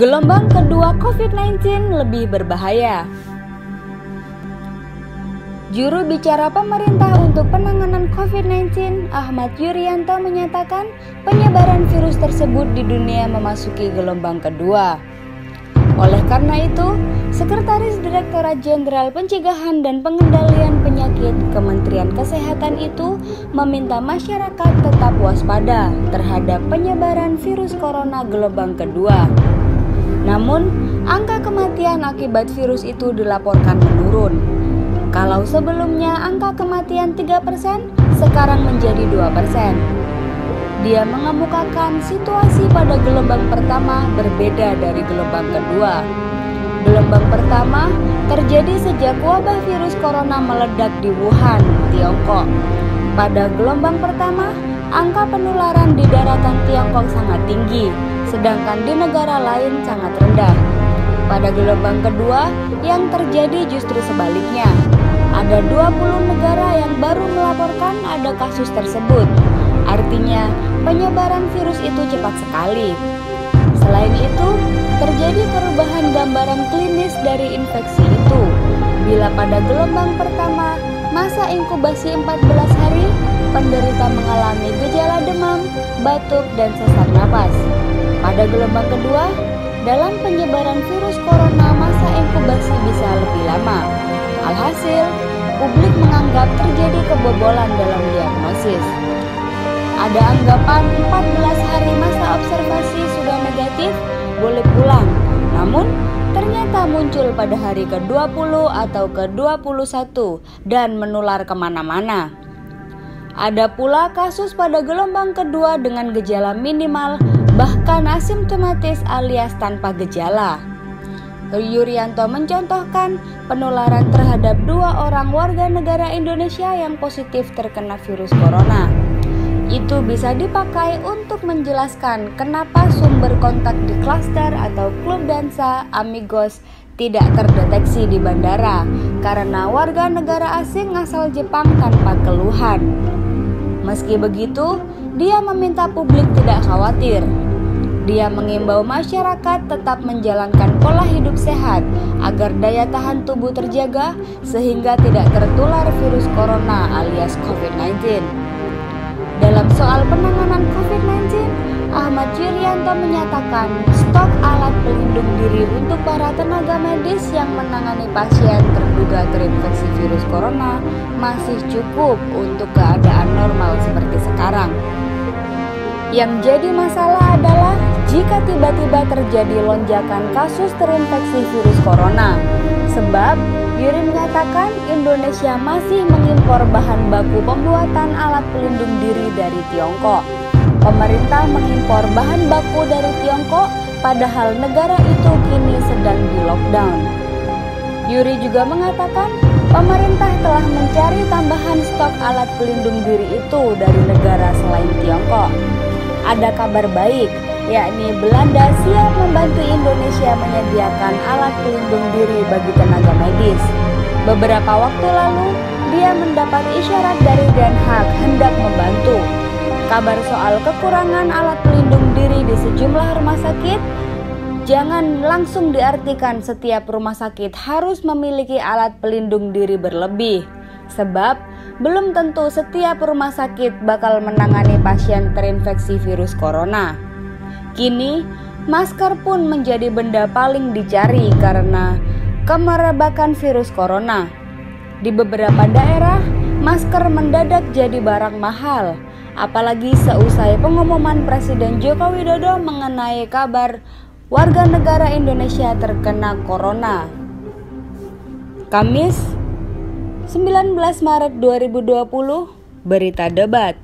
Gelombang kedua COVID-19 lebih berbahaya. Juru bicara pemerintah untuk penanganan COVID-19, Ahmad Yuryanto, menyatakan penyebaran virus tersebut di dunia memasuki gelombang kedua. Oleh karena itu, Sekretaris Direktorat Jenderal Pencegahan dan Pengendalian Penyakit Kementerian Kesehatan itu meminta masyarakat tetap waspada terhadap penyebaran virus corona gelombang kedua. Namun, angka kematian akibat virus itu dilaporkan menurun. Kalau sebelumnya angka kematian 3%, sekarang menjadi 2%. Dia mengemukakan situasi pada gelombang pertama berbeda dari gelombang kedua. Gelombang pertama terjadi sejak wabah virus corona meledak di Wuhan, Tiongkok. Pada gelombang pertama, angka penularan di daratan Tiongkok sangat tinggi, sedangkan di negara lain sangat rendah. Pada gelombang kedua, yang terjadi justru sebaliknya. Ada 20 negara yang baru melaporkan ada kasus tersebut. Artinya, penyebaran virus itu cepat sekali. Selain itu, terjadi perubahan gambaran klinis dari infeksi itu. Bila pada gelombang pertama, masa inkubasi 14 hari, penderita mengalami gejala demam, batuk, dan sesak napas. Pada gelombang kedua, dalam penyebaran virus corona masa inkubasi bisa lebih lama. Alhasil, publik menganggap terjadi kebobolan dalam diagnosis. Ada anggapan 14 hari masa observasi sudah negatif, boleh pulang. Namun, ternyata muncul pada hari ke-20 atau ke-21 dan menular kemana-mana. Ada pula kasus pada gelombang kedua dengan gejala minimal, bahkan asimptomatis alias tanpa gejala. Yuryanto mencontohkan penularan terhadap 2 orang warga negara Indonesia yang positif terkena virus corona. Itu bisa dipakai untuk menjelaskan kenapa sumber kontak di klaster atau klub dansa Amigos tidak terdeteksi di bandara karena warga negara asing asal Jepang tanpa keluhan. Meski begitu, dia meminta publik tidak khawatir. Dia mengimbau masyarakat tetap menjalankan pola hidup sehat agar daya tahan tubuh terjaga sehingga tidak tertular virus corona alias COVID-19. Dalam soal penanganan COVID-19, Ahmad Yuryanto menyatakan stok alat pelindung diri untuk para tenaga medis yang menangani pasien terduga terinfeksi virus corona masih cukup untuk keadaan normal seperti sekarang. Yang jadi masalah adalah jika tiba-tiba terjadi lonjakan kasus terinfeksi virus corona. Sebab, Yuri menyatakan Indonesia masih mengimpor bahan baku pembuatan alat pelindung diri dari Tiongkok. Pemerintah mengimpor bahan baku dari Tiongkok, padahal negara itu kini sedang di lockdown. Yuri juga mengatakan pemerintah telah mencari tambahan stok alat pelindung diri itu dari negara selain Tiongkok. Ada kabar baik, yakni Belanda siap membantu Indonesia menyediakan alat pelindung diri bagi tenaga medis. Beberapa waktu lalu, dia mendapat isyarat dari Den Haag hendak membantu. Kabar soal kekurangan alat pelindung diri di sejumlah rumah sakit, jangan langsung diartikan setiap rumah sakit harus memiliki alat pelindung diri berlebih. Sebab, belum tentu setiap rumah sakit bakal menangani pasien terinfeksi virus corona. Kini, masker pun menjadi benda paling dicari karena kemerebakan virus corona. Di beberapa daerah, masker mendadak jadi barang mahal, apalagi seusai pengumuman Presiden Joko Widodo mengenai kabar warga negara Indonesia terkena corona. Kamis, 19 Maret 2020, Berita Debat.